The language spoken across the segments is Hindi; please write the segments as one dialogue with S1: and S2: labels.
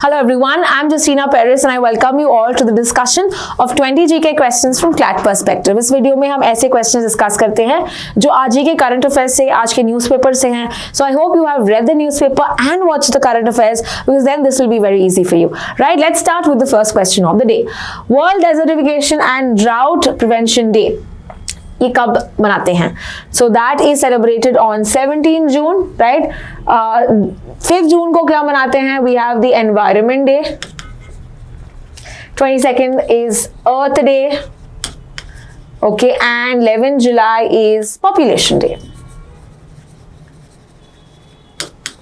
S1: Hello everyone, I'm Justina Perez and I welcome you all to the discussion of 20 GK questions from CLAT perspective. इस वीडियो में हम ऐसे क्वेश्चंस डिस्कस करते हैं जो आज के करंट अफेयर्स से, आज के न्यूज़पेपर से हैं. So I hope you have read the newspaper and watched the current affairs because then this will be very easy for you. Right, let's start with the first question of the day. World Desertification and Drought Prevention Day. ये कब मनाते हैं? So that is celebrated on 17 June, right? 5th June को क्या मनाते हैं? We have the Environment Day. 22nd is Earth Day. Okay, and 11th July is Population Day.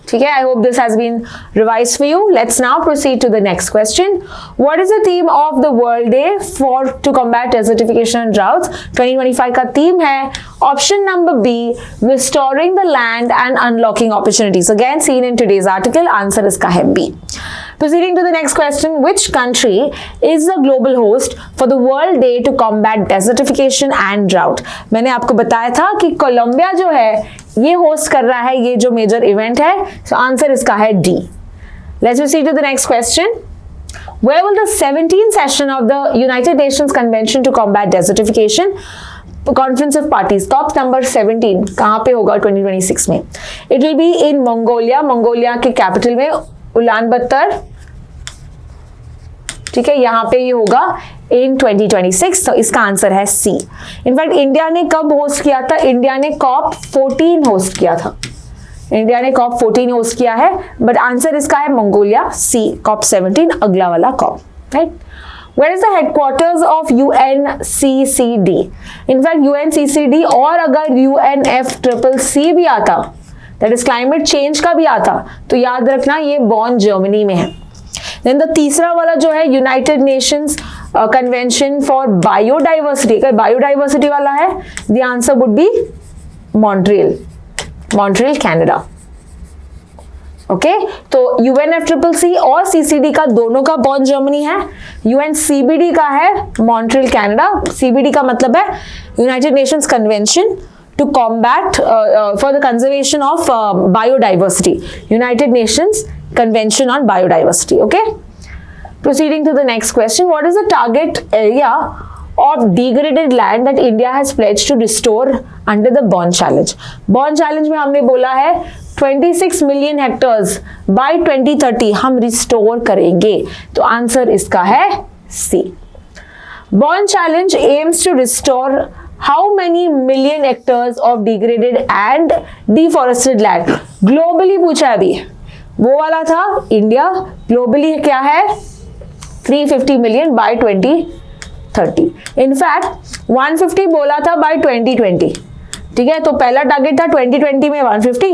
S1: ठीक है, I hope this has been revised for you. Let's now proceed to the next question. What is the theme of the World Day to combat desertification and droughts? 2025 का theme है option number B, restoring the land and unlocking opportunities. Again seen in today's article. Answer इसका है B. Proceeding to the next question, which country is the global host for the World Day to combat desertification and drought? मैंने आपको बताया था कि कोलंबिया जो है ये होस्ट कर रहा है ये जो मेजर इवेंट है. सो आंसर इसका है D. Let's proceed to the next question. Where will the 17th session of the United Nations Convention to combat desertification Conference of Parties COP number 17 कहाँ पे होगा 2026 में? It will be in Mongolia. Mongolia के कैपिटल में उलान बत्तर. ठीक है, यहाँ पे ये होगा इन 2026. तो इसका आंसर है C. इनफैक्ट इंडिया ने कब होस्ट किया था? इंडिया ने COP 14 होस्ट किया था. इंडिया ने COP 14 होस्ट किया है, बट आंसर इसका है मंगोलिया C. COP 17 अगला वाला COP, right? Where is the headquarters of UNCCD? In fact UNCCD और अगर UNFCCC भी आता, दैट इज क्लाइमेट चेंज का भी आता, तो याद रखना ये बॉन जर्मनी में है. देन द तीसरा वाला जो है United Nations convention for biodiversity. अगर बायोडाइवर्सिटी वाला है, the answer would be Montreal Canada. Okay, तो UNFCCC और CCD का दोनों का बॉन जर्मनी है. UNCBD का है मॉन्ट्रियल कनाडा. CBD का मतलब है United Nations convention to combat for the conservation of biodiversity. United Nations Convention on Biodiversity. Okay. Proceeding to the next question. What is the target area of degraded land that India has pledged to restore under the Bonn Challenge? Bonn Challenge में हमने बोला है 26 million hectares by 2030 हम restore करेंगे. तो आंसर इसका है C. Bonn Challenge aims to restore how many million hectares of degraded and deforested land? Globally पूछा अभी, वो वाला था इंडिया. ग्लोबली क्या है? 350 मिलियन बाय 2030. इनफैक्ट 150 बोला था बाय 2020. ठीक है, तो पहला टारगेट था 2020 में 150,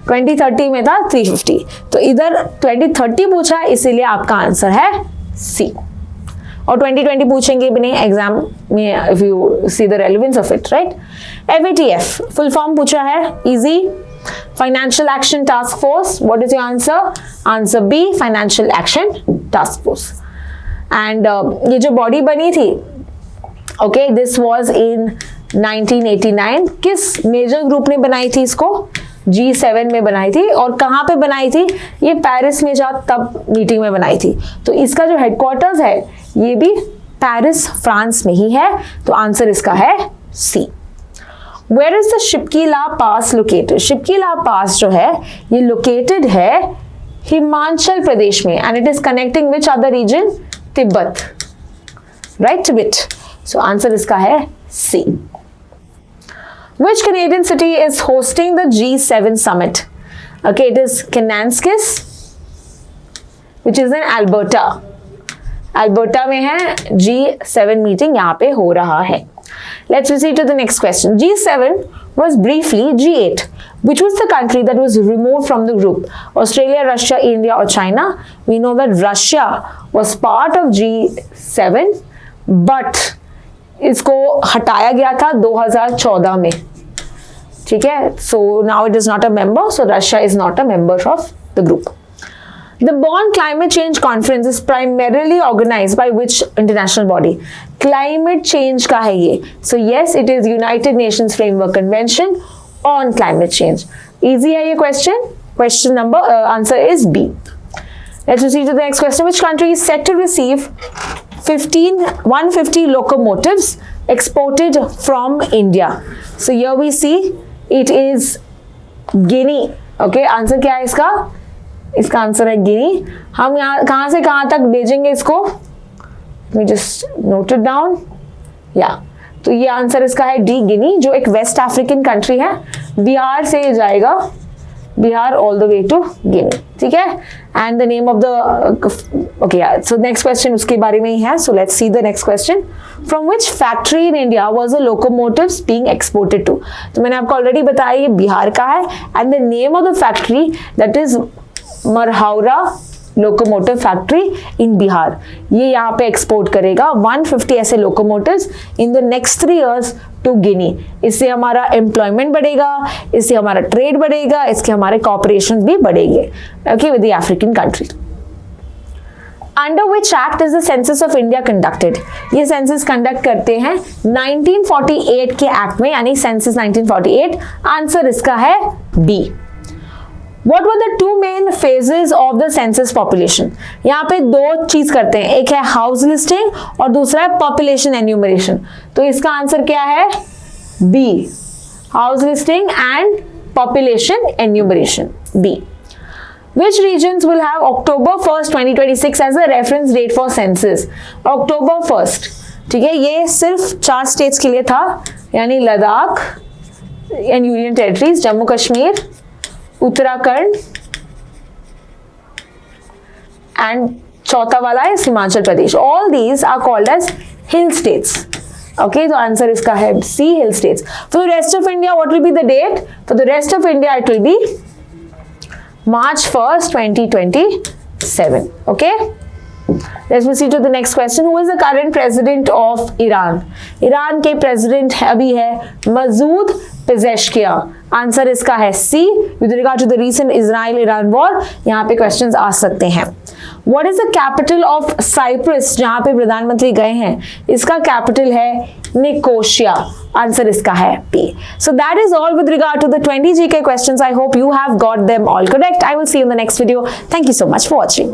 S1: 2030 में था 350. तो इधर 2030 पूछा है, इसीलिए आपका आंसर है C. और 2020 पूछेंगे भी नहीं एग्जाम में, if you see the relevance of it, right? FATF full form पूछा है, easy. Financial action task force. What is your answer? Answer B, financial action task force. And ये जो बॉडी बनी थी, ओके, दिस वाज इन 1989. किस मेजर ग्रुप ने बनाई थी इसको? G7 में बनाई थी. और कहाँ पे बनाई थी? ये पेरिस में तब मीटिंग में बनाई थी. तो इसका जो हेडक्वार्टर्स है ये भी पेरिस फ्रांस में ही है. तो आंसर इसका है C. Where is the Shipkila pass located? Shipkila pass जो है ये लोकेटेड है हिमाचल प्रदेश में, and it is connecting which other region? Tibet, right? Tibet. So answer इसका है C. Which Canadian city is hosting the G7 summit? Okay, it is Kananaskis, which is in Alberta. Alberta में है G7 मीटिंग, यहाँ पे हो रहा है. Let's proceed to the next question. G7 was briefly G8. Which was the country that was removed from the group? Australia, Russia, India or China? We know that Russia was part of G7, but इसको हटाया गया था 2014 में. ठीक है, so now it is not a member, so Russia is not a member of the group. The Bonn Climate Change Conference is primarily organized by which international body? Climate change का है ये. So yes, it is United Nations Framework Convention on Climate Change. Easy है ये question. Question number answer is B. Let's proceed to the next question. Which country is set to receive 150 locomotives exported from India? So here we see it is Guinea. Okay, answer क्या है इसका? इसका आंसर है गिनी. हम यहाँ कहाँ से कहाँ तक भेजेंगे इसको? Let me just note it down. Yeah. तो ये आंसर इसका है डी, गिनी, जो एक वेस्ट अफ्रीकन कंट्री है. बिहार से जाएगा, Bihar all the way to Guinea. ठीक है. And the name of the okay, so next question उसके बारे में ही है. So let's see the next question. From which factory in India was the locomotives being exported to? तो मैंने आपको ऑलरेडी बताया ये बिहार का है. And the name of the factory that is Marhaura locomotive factory in Bihar. ये यहाँ पे एक्सपोर्ट करेगा 150 ऐसे locomotives in the next 3 years to Guinea. इससे हमारा एम्प्लॉयमेंट बढ़ेगा, इससे हमारा ट्रेड बढ़ेगा, इसके हमारे कॉपरेशन भी बढ़ेंगे. Okay, with the African country. Under which act is the census of India conducted? ये सेंसस कंडक्ट करते हैं 1948 के एक्ट में, यानी सेंसस 1948. आंसर इसका है B. What were the 2 main phases of the census population? यहाँ पे 2 चीज करते हैं, एक है हाउस लिस्टिंग और दूसरा है पॉपुलेशन एन्यूमरेशन. तो इसका आंसर क्या है? B, house listing and population enumeration, B. Which regions will have October 1st, 2026 as a reference date for census? October 1st, ठीक है, ये सिर्फ 4 स्टेट्स के लिए था, यानी Ladakh and union territories, Jammu Kashmir, Uttarakhand and चौथा वाला है Himachal Pradesh. All these are called as hill states. Okay, तो आंसर इसका है C, hill states. For the rest of India what will be the date? For the rest of India it will be March 1st, 2027. Okay, let's proceed to the next question. Who is the current president of Iran? Iran के प्रेसिडेंट अभी है मसूद पेजेश्कियान. आंसर इसका है C. With regard to the recent Israel Iran war, यहाँ पे क्वेश्चंस आ सकते हैं. What is the capital of Cyprus, जहां पे प्रधानमंत्री गए हैं? इसका कैपिटल है निकोशिया. आंसर इसका है P. So that is all with regard to the 20 GK questions. I hope you have got them all correct. I will see you in the next video. Thank you so much for watching.